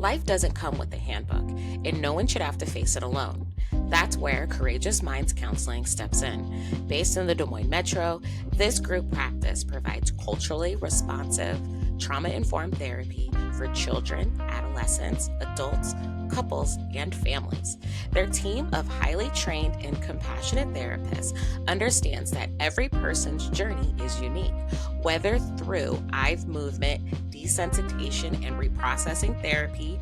Life doesn't come with a handbook, and no one should have to face it alone. That's where Courageous Minds Counseling steps in. Based in the Des Moines Metro, this group practice provides culturally responsive, trauma-informed therapy for children, adolescents, adults, couples, and families. Their team of highly trained and compassionate therapists understands that every person's journey is unique, whether through eye movement, desensitization and reprocessing therapy,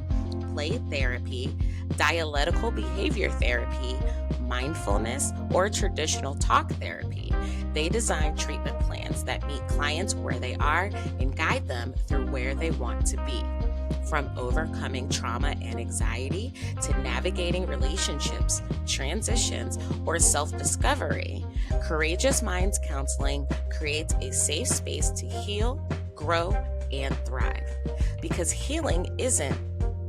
play therapy, dialectical behavior therapy, mindfulness, or traditional talk therapy. They design treatment plans that meet clients where they are and guide them through where they want to be. From overcoming trauma and anxiety to navigating relationships, transitions, or self-discovery, Courageous Minds Counseling creates a safe space to heal, grow, and thrive. Because healing isn't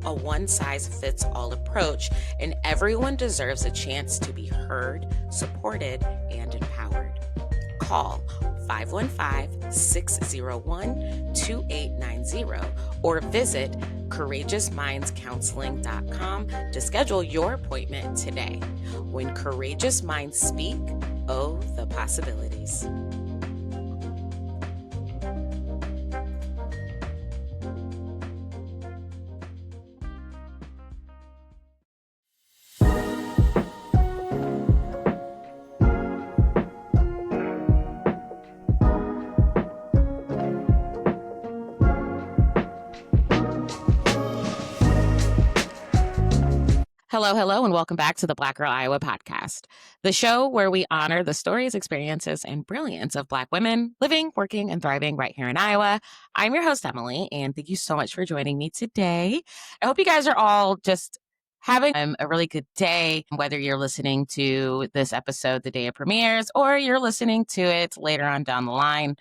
a one-size-fits-all approach, and everyone deserves a chance to be heard, supported, and empowered. Call 515-601-2890 or visit courageousmindscounseling.com to schedule your appointment today. When courageous minds speak, oh, the possibilities. Hello, and welcome back to the Black Girl Iowa podcast, the show where we honor the stories, experiences, and brilliance of Black women living, working, and thriving right here in Iowa. I'm your host, Emily, and thank you so much for joining me today. I hope you guys are all just having a really good day, whether you're listening to this episode the day it premieres or you're listening to it later on down the line.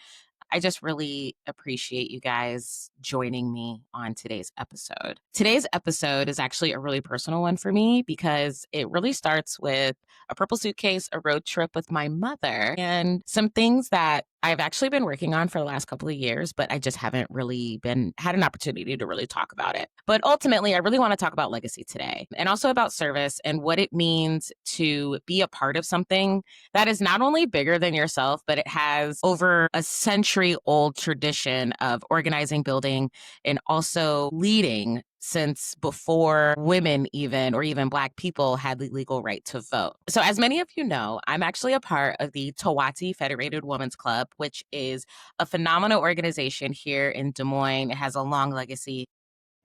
I just really appreciate you guys joining me on today's episode. Today's episode is actually a really personal one for me because it really starts with a purple suitcase, a road trip with my mother, and some things that I've actually been working on for the last couple of years, but I just haven't really had an opportunity to really talk about it. But ultimately, I really want to talk about legacy today and also about service and what it means to be a part of something that is not only bigger than yourself, but it has over a century-old tradition of organizing, building, and also leading since before women even Black people had the legal right to vote. So as many of you know, I'm actually a part of the Tawasi Federated Women's Club, which is a phenomenal organization here in Des Moines. It has a long legacy.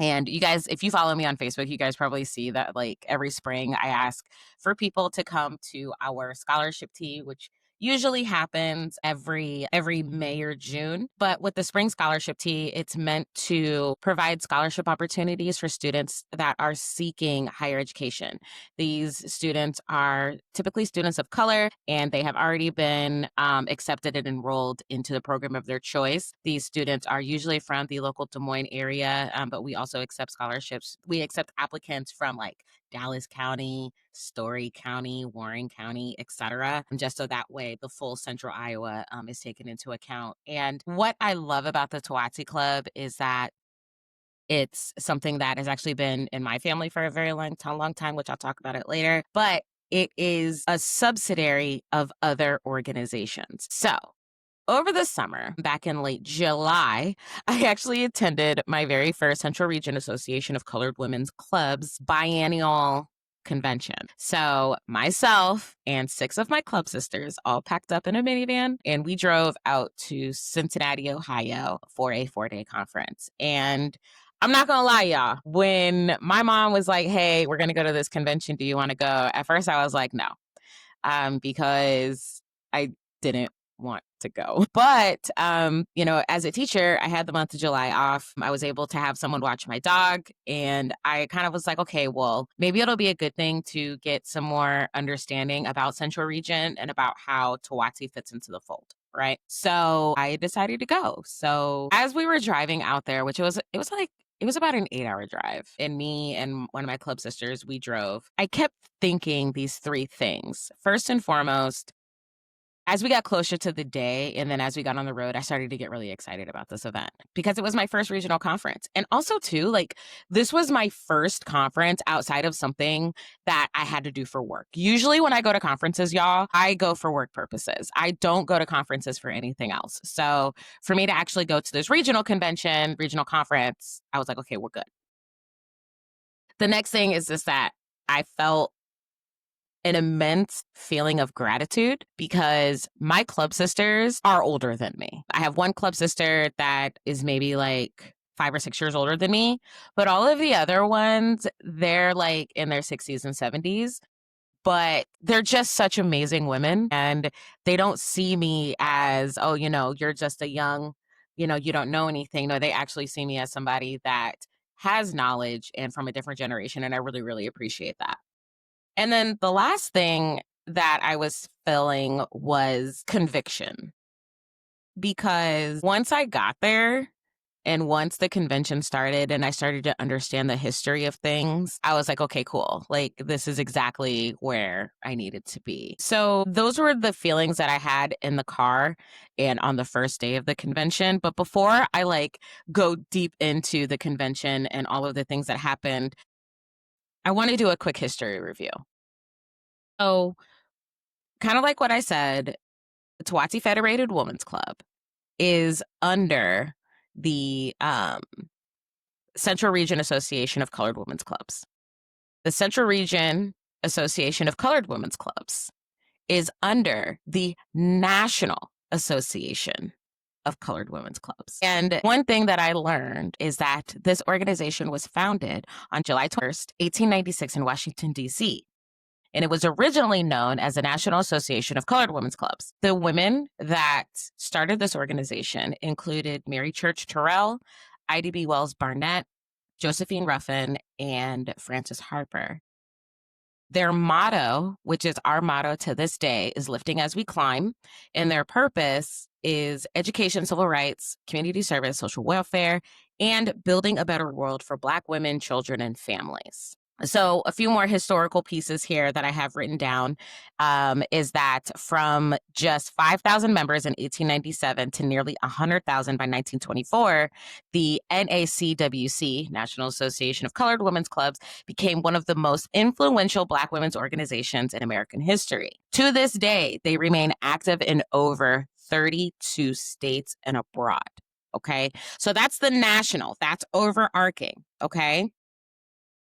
And you guys, if you follow me on Facebook, you guys probably see that like every spring I ask for people to come to our scholarship tea, which usually happens every May or June. But with the spring scholarship tea, it's meant to provide scholarship opportunities for students that are seeking higher education. These students are typically students of color, and they have already been accepted and enrolled into the program of their choice. These students are usually from the local Des Moines area, but we also accept scholarships. We accept applicants from like Dallas County, Story County, Warren County, etc. Just so that way the full central Iowa is taken into account. And what I love about the Tawasi Club is that it's something that has actually been in my family for a very long time, which I'll talk about it later. But it is a subsidiary of other organizations. So over the summer, back in late July, I actually attended my very first Central Region Association of Colored Women's Clubs biennial convention. So myself and 6 of my club sisters all packed up in a minivan, and we drove out to Cincinnati, Ohio for a 4-day conference. And I'm not gonna lie, y'all, when my mom was like, hey, we're gonna go to this convention, do you want to go? At first I was like, no, because I didn't want to go. But, as a teacher, I had the month of July off. I was able to have someone watch my dog. And I kind of was like, okay, well, maybe it'll be a good thing to get some more understanding about Central Region and about how Tawasi fits into the fold. Right. So I decided to go. So as we were driving out there, which it was about an 8-hour drive, and me and one of my club sisters, we drove. I kept thinking these 3 things. First and foremost, As we got closer to the day and then as we got on the road, I started to get really excited about this event because it was my first regional conference. And also, too, like this was my first conference outside of something that I had to do for work. Usually, when I go to conferences, y'all, I go for work purposes. I don't go to conferences for anything else. So, for me to actually go to this regional convention, regional conference, I was like, okay, we're good. The next thing is just that I felt an immense feeling of gratitude because my club sisters are older than me. I have one club sister that is maybe like 5 or 6 years older than me, but all of the other ones, they're like in their 60s and 70s. But they're just such amazing women, and they don't see me as, oh, you're just a young, you don't know anything. No, they actually see me as somebody that has knowledge and from a different generation. And I really, really appreciate that. And then the last thing that I was feeling was conviction because once I got there and once the convention started and I started to understand the history of things, I was like, okay, cool. Like, this is exactly where I needed to be. So, those were the feelings that I had in the car and on the first day of the convention. But before I go deep into the convention and all of the things that happened, I want to do a quick history review. So, kind of like what I said, Tawasi Federated Women's Club is under the Central Region Association of Colored Women's Clubs. The Central Region Association of Colored Women's Clubs is under the National Association of Colored Women's Clubs. And one thing that I learned is that this organization was founded on July 1st, 1896 in Washington, D.C., and it was originally known as the National Association of Colored Women's Clubs. The women that started this organization included Mary Church Terrell, Ida B. Wells Barnett, Josephine Ruffin, and Frances Harper. Their motto, which is our motto to this day, is Lifting as We Climb, and their purpose is education, civil rights, community service, social welfare, and building a better world for Black women, children, and families. So a few more historical pieces here that I have written down is that from just 5,000 members in 1897 to nearly 100,000 by 1924, the NACWC, National Association of Colored Women's Clubs, became one of the most influential Black women's organizations in American history. To this day, they remain active in over 32 states and abroad. Okay, so that's the national, that's overarching. Okay.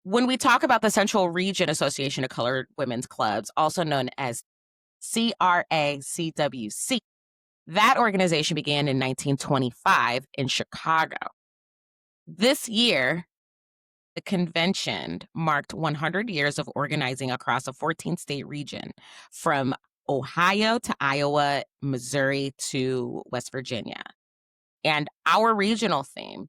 When we talk about the Central Region Association of Colored Women's Clubs, also known as CRACWC, that organization began in 1925 in Chicago. This year, the convention marked 100 years of organizing across a 14-state region from Ohio to Iowa, Missouri to West Virginia. And our regional theme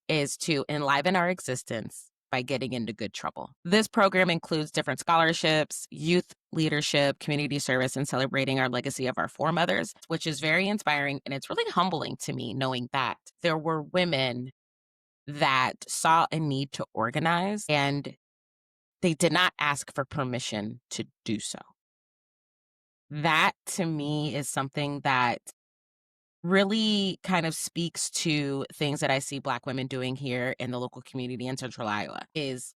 is to enliven our existence by getting into good trouble. This program includes different scholarships, youth leadership, community service, and celebrating our legacy of our foremothers, which is very inspiring. And it's really humbling to me knowing that there were women that saw a need to organize and they did not ask for permission to do so. That to me is something that really kind of speaks to things that I see Black women doing here in the local community in Central Iowa is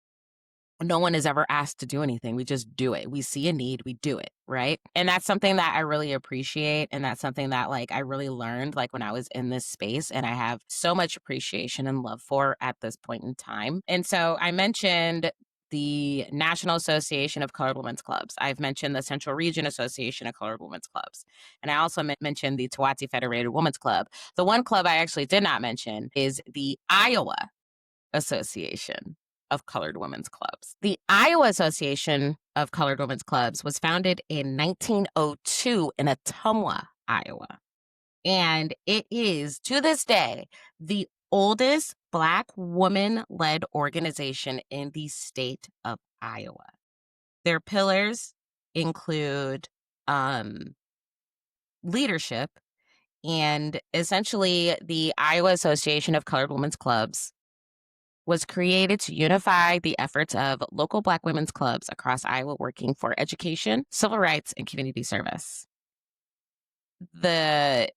no one is ever asked to do anything. We just do it. We see a need, we do it, right? And that's something that I really appreciate. And that's something that I really learned when I was in this space and I have so much appreciation and love for at this point in time. And so I mentioned the National Association of Colored Women's Clubs. I've mentioned the Central Region Association of Colored Women's Clubs. And I also mentioned the Tawasi Federated Women's Club. The one club I actually did not mention is the Iowa Association of Colored Women's Clubs. The Iowa Association of Colored Women's Clubs was founded in 1902 in Ottumwa, Iowa. And it is, to this day, the oldest Black woman-led organization in the state of Iowa. Their pillars include leadership, and essentially the Iowa Association of Colored Women's Clubs was created to unify the efforts of local Black women's clubs across Iowa working for education, civil rights, and community service. the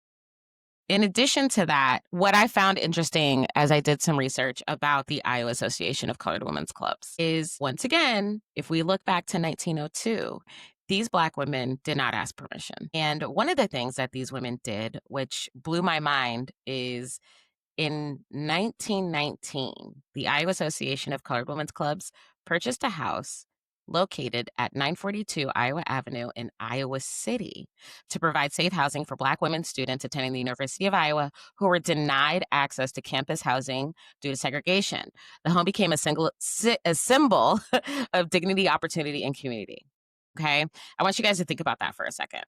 In addition to that, what I found interesting as I did some research about the Iowa Association of Colored Women's Clubs is, once again, if we look back to 1902, these Black women did not ask permission. And one of the things that these women did, which blew my mind, is in 1919, the Iowa Association of Colored Women's Clubs purchased a house located at 942 Iowa Avenue in Iowa City to provide safe housing for Black women students attending the University of Iowa who were denied access to campus housing due to segregation. The home became a symbol of dignity, opportunity, and community. Okay. I want you guys to think about that for a second.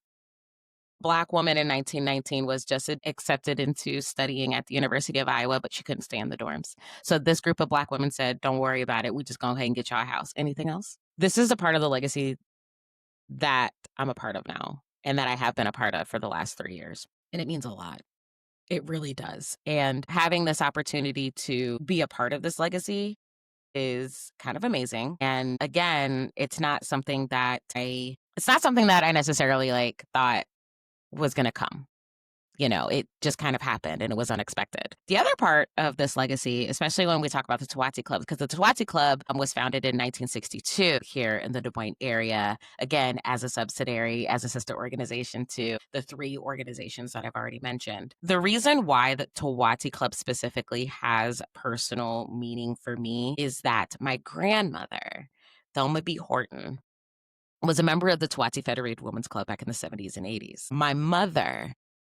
Black woman in 1919 was just accepted into studying at the University of Iowa, but she couldn't stay in the dorms. So this group of Black women said, don't worry about it. We just go ahead and get y'all a house. Anything else? This is a part of the legacy that I'm a part of now and that I have been a part of for the last 3 years. And it means a lot. It really does. And having this opportunity to be a part of this legacy is kind of amazing. And again, it's not something that I necessarily thought was going to come. It just kind of happened and it was unexpected. The other part of this legacy, especially when we talk about the Tawasi Club, because the Tawasi Club was founded in 1962 here in the Des Moines area, again, as a subsidiary, as a sister organization to the 3 organizations that I've already mentioned. The reason why the Tawasi Club specifically has personal meaning for me is that my grandmother, Thelma B. Horton, was a member of the Tawasi Federated Women's Club back in the 70s and 80s. My mother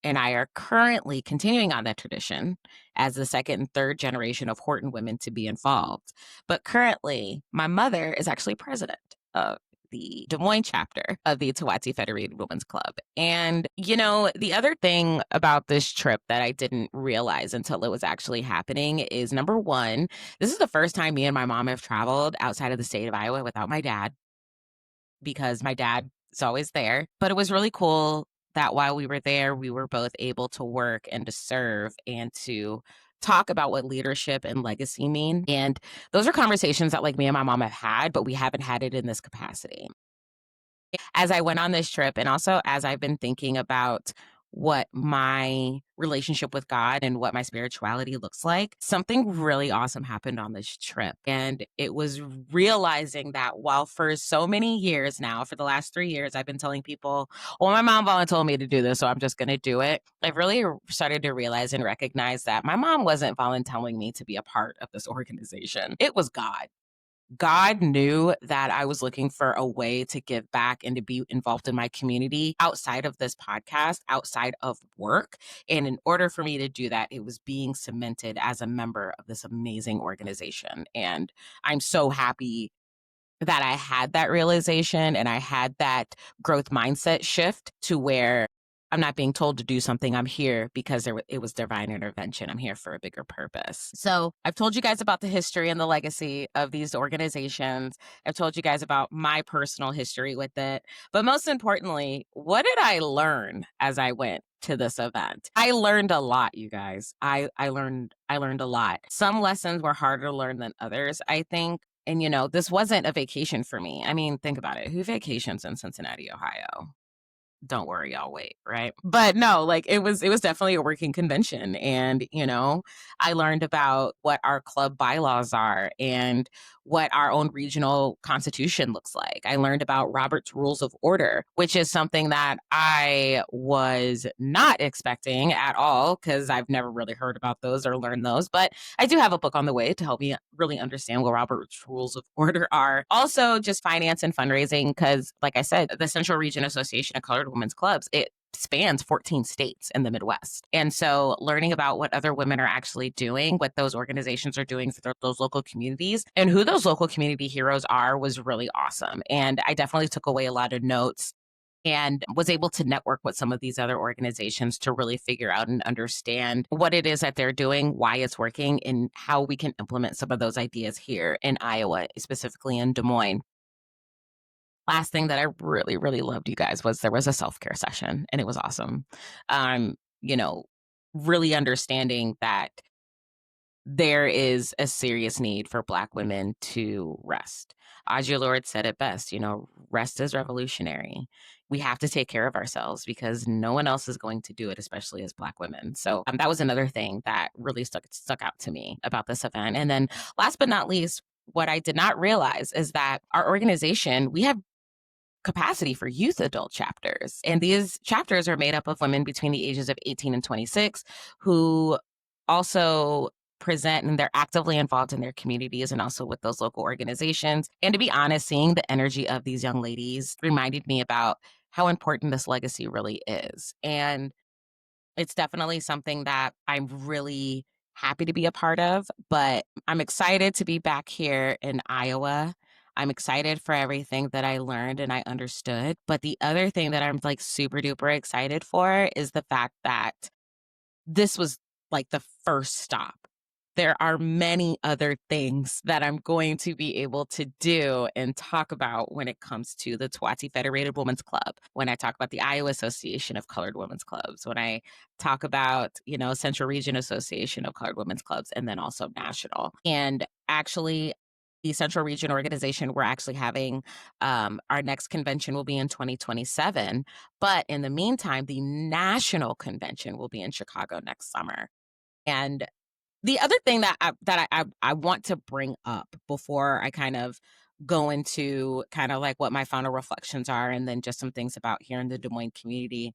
and I are currently continuing on that tradition as the second and third generation of Horton women to be involved. But currently, my mother is actually president of the Des Moines chapter of the Tawasi Federated Women's Club. And, the other thing about this trip that I didn't realize until it was actually happening is, number one, this is the first time me and my mom have traveled outside of the state of Iowa without my dad, because my dad is always there. But it was really cool that while we were there, we were both able to work and to serve and to talk about what leadership and legacy mean. And those are conversations that me and my mom have had, but we haven't had it in this capacity. As I went on this trip, and also as I've been thinking about what my relationship with God and what my spirituality looks like, something really awesome happened on this trip. And it was realizing that while for so many years now, for the last 3 years, I've been telling people, well, my mom volunteered me to do this, so I'm just going to do it. I've really started to realize and recognize that my mom wasn't volunteering me to be a part of this organization. It was God. God knew that I was looking for a way to give back and to be involved in my community outside of this podcast, outside of work. And in order for me to do that, it was being cemented as a member of this amazing organization. And I'm so happy that I had that realization and I had that growth mindset shift to where I'm not being told to do something. I'm here because it was divine intervention. I'm here for a bigger purpose. So I've told you guys about the history and the legacy of these organizations. I've told you guys about my personal history with it. But most importantly, what did I learn as I went to this event? I learned a lot, you guys. I learned a lot. Some lessons were harder to learn than others, I think. And, this wasn't a vacation for me. I mean, think about it. Who vacations in Cincinnati, Ohio? Don't worry, I'll wait, right? But no, it was definitely a working convention. And, I learned about what our club bylaws are and what our own regional constitution looks like. I learned about Robert's Rules of Order, which is something that I was not expecting at all because I've never really heard about those or learned those. But I do have a book on the way to help me really understand what Robert's Rules of Order are. Also, just finance and fundraising, because, like I said, the Central Region Association of Colored Women's Clubs, it spans 14 states in the Midwest. And so learning about what other women are actually doing, what those organizations are doing for those local communities, and who those local community heroes are was really awesome. And I definitely took away a lot of notes and was able to network with some of these other organizations to really figure out and understand what it is that they're doing, why it's working, and how we can implement some of those ideas here in Iowa, specifically in Des Moines. Last thing that I really, really loved, you guys, was there was a self-care session and it was awesome. Um, you know, really understanding that there is a serious need for Black women to rest. Audre Lorde said it best, rest is revolutionary. We have to take care of ourselves because no one else is going to do it, especially as Black women. So that was another thing that really stuck out to me about this event. And then last but not least, what I did not realize is that our organization, we have capacity for youth adult chapters. And these chapters are made up of women between the ages of 18 and 26 who also present and they're actively involved in their communities and also with those local organizations. And to be honest, seeing the energy of these young ladies reminded me about how important this legacy really is. And it's definitely something that I'm really happy to be a part of, but I'm excited to be back here in Iowa. I'm excited for everything that I learned and I understood. But the other thing that I'm like super duper excited for is the fact that this was like the first stop. There are many other things that I'm going to be able to do and talk about when it comes to the Tawasi Federated Women's Club, when I talk about the Iowa Association of Colored Women's Clubs, when I talk about, Central Region Association of Colored Women's Clubs, and then also national. And actually, the Central Region organization, we're actually having our next convention will be in 2027. But in the meantime, the national convention will be in Chicago next summer. And the other thing that I want to bring up before I kind of go into kind of like what my final reflections are and then just some things about here in the Des Moines community,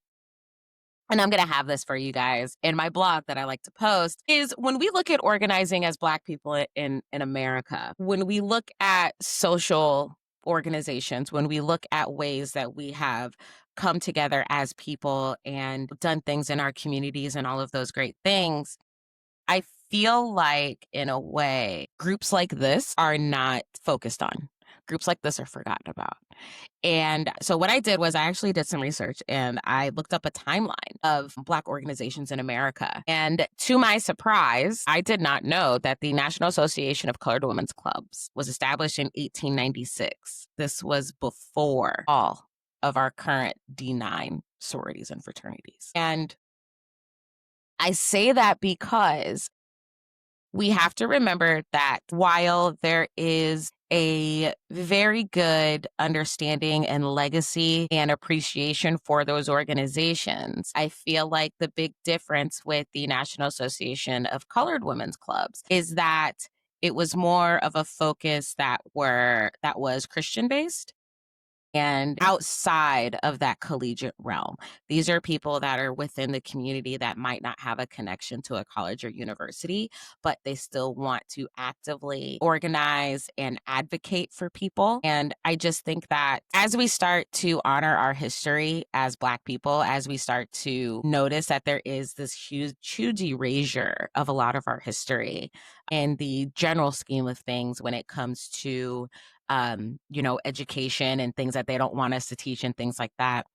and I'm going to have this for you guys in my blog that I like to post, is when we look at organizing as Black people in America, when we look at social organizations, when we look at ways that we have come together as people and done things in our communities and all of those great things, I feel like, in a way, groups like this are not focused on. Groups like this are forgotten about. And so what I did was I actually did some research and I looked up a timeline of Black organizations in America. And to my surprise, I did not know that the National Association of Colored Women's Clubs was established in 1896. This was before all of our current D9 sororities and fraternities. And I say that because we have to remember that while there is a very good understanding and legacy and appreciation for those organizations, I feel like the big difference with the National Association of Colored Women's Clubs is that it was more of a focus that was Christian based and outside of that collegiate realm. These are people that are within the community that might not have a connection to a college or university, but they still want to actively organize and advocate for people. And I just think that as we start to honor our history as Black people, as we start to notice that there is this huge erasure of a lot of our history in the general scheme of things when it comes to education and things that they don't want us to teach and things like that.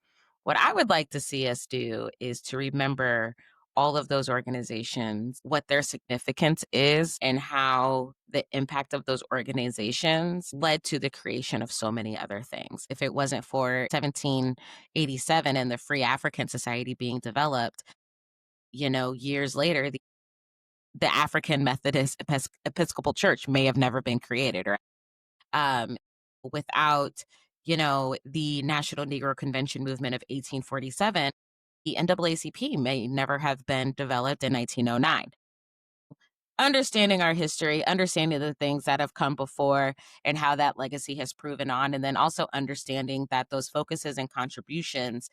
What I would like to see us do is to remember all of those organizations, what their significance is, and how the impact of those organizations led to the creation of so many other things. If it wasn't for 1787 and the Free African Society being developed, years later, the African Methodist Episcopal Church may have never been created, or um, without, the National Negro Convention movement of 1847, the NAACP may never have been developed in 1909. Understanding our history, understanding the things that have come before and how that legacy has proven on, and then also understanding that those focuses and contributions,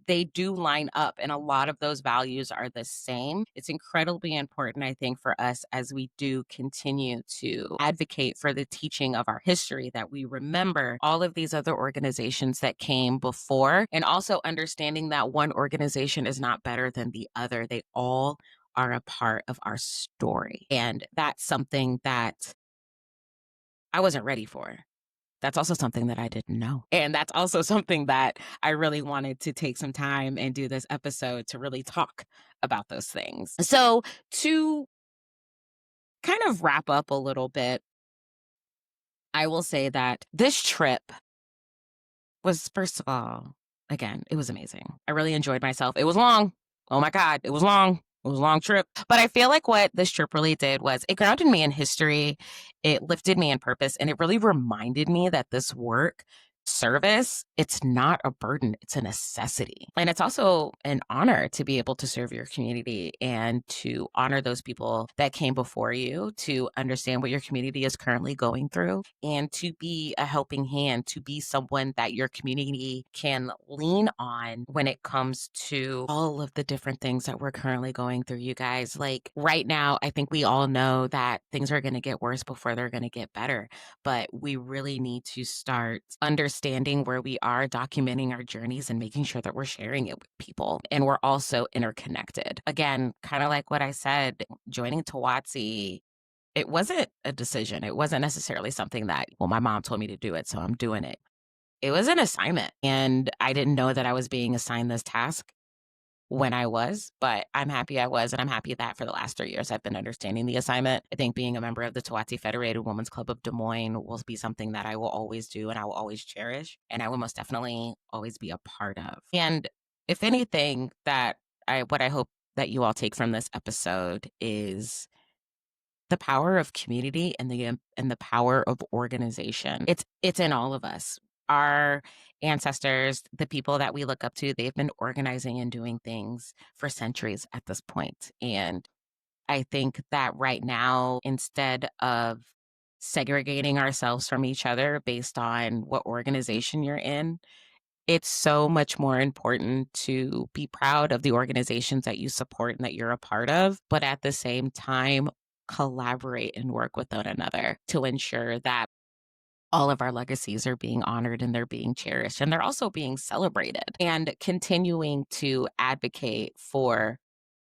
they do line up and a lot of those values are the same. It's incredibly important, I think, for us as we do continue to advocate for the teaching of our history, that we remember all of these other organizations that came before, and also understanding that one organization is not better than the other. They all are a part of our story. And that's something that I wasn't ready for. That's also something that I didn't know. And that's also something that I really wanted to take some time and do this episode to really talk about those things. So to kind of wrap up a little bit, I will say that this trip was, first of all, again, it was amazing. I really enjoyed myself. It was long. Oh my God, it was long. It was a long trip. But I feel like what this trip really did was it grounded me in history, it lifted me in purpose, and it really reminded me that this work, service, it's not a burden, it's a necessity. And it's also an honor to be able to serve your community and to honor those people that came before you, to understand what your community is currently going through, and to be a helping hand, to be someone that your community can lean on when it comes to all of the different things that we're currently going through, you guys. Like right now, I think we all know that things are going to get worse before they're going to get better, but we really need to start understanding where we are, documenting our journeys, and making sure that we're sharing it with people. And we're also interconnected. Again, kind of like what I said, joining Tawasi, it wasn't a decision. It wasn't necessarily something that, well, my mom told me to do it, so I'm doing it. It was an assignment. And I didn't know that I was being assigned this task when I was, but I'm happy I was. And I'm happy that for the last 3 years, I've been understanding the assignment. I think being a member of the Tawasi Federated Women's Club of Des Moines will be something that I will always do and I will always cherish. And I will most definitely always be a part of. And if anything, what I hope that you all take from this episode is the power of community and the power of organization. It's in all of us. Our ancestors, the people that we look up to, they've been organizing and doing things for centuries at this point. And I think that right now, instead of segregating ourselves from each other based on what organization you're in, it's so much more important to be proud of the organizations that you support and that you're a part of, but at the same time, collaborate and work with one another to ensure that all of our legacies are being honored and they're being cherished and they're also being celebrated, and continuing to advocate for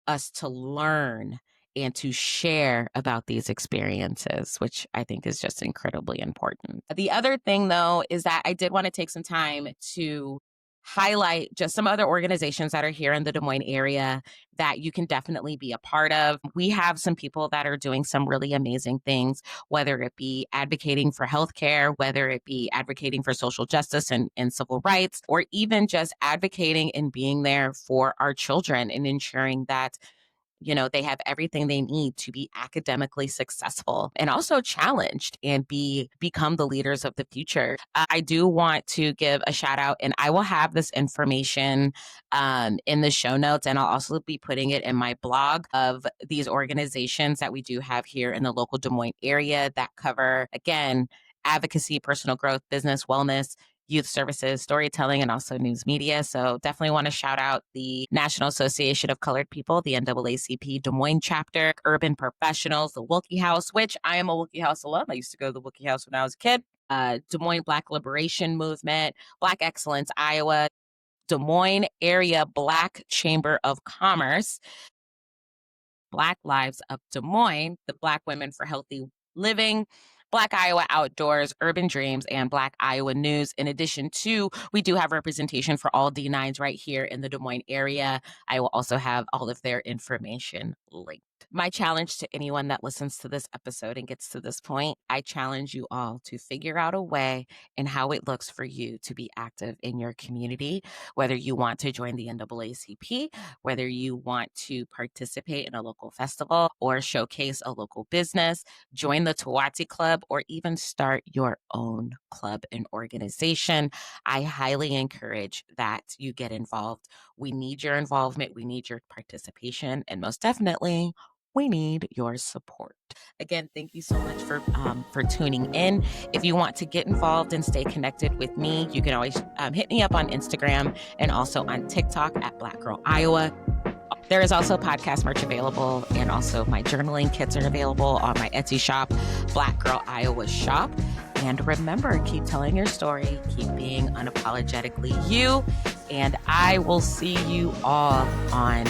us to learn and to share about these experiences, which I think is just incredibly important. The other thing, though, is that I did want to take some time to highlight just some other organizations that are here in the Des Moines area that you can definitely be a part of. We have some people that are doing some really amazing things, whether it be advocating for healthcare, whether it be advocating for social justice and civil rights, or even just advocating and being there for our children and ensuring that they have everything they need to be academically successful and also challenged and become the leaders of the future. I do want to give a shout out, and I will have this information in the show notes, and I'll also be putting it in my blog of these organizations that we do have here in the local Des Moines area that cover, again, advocacy, personal growth, business, wellness, youth services, storytelling, and also news media. So definitely want to shout out the National Association of Colored People, the NAACP Des Moines chapter, Urban Professionals, the Wilkie House, which I am a Wilkie House alum. I used to go to the Wilkie House when I was a kid. Des Moines Black Liberation Movement, Black Excellence Iowa, Des Moines Area Black Chamber of Commerce, Black Lives of Des Moines, the Black Women for Healthy Living, Black Iowa Outdoors, Urban Dreams, and Black Iowa News. In addition to, we do have representation for all D9s right here in the Des Moines area. I will also have all of their information linked. My challenge to anyone that listens to this episode and gets to this point, I challenge you all to figure out a way and how it looks for you to be active in your community, whether you want to join the NAACP, whether you want to participate in a local festival or showcase a local business, join the Tawasi Club, or even start your own club and organization. I highly encourage that you get involved. We need your involvement. We need your participation. And most definitely, we need your support. Again, thank you so much for tuning in. If you want to get involved and stay connected with me, you can always hit me up on Instagram and also on TikTok at Black Girl Iowa. There is also podcast merch available, and also my journaling kits are available on my Etsy shop, Black Girl Iowa Shop. And remember, keep telling your story, keep being unapologetically you, and I will see you all on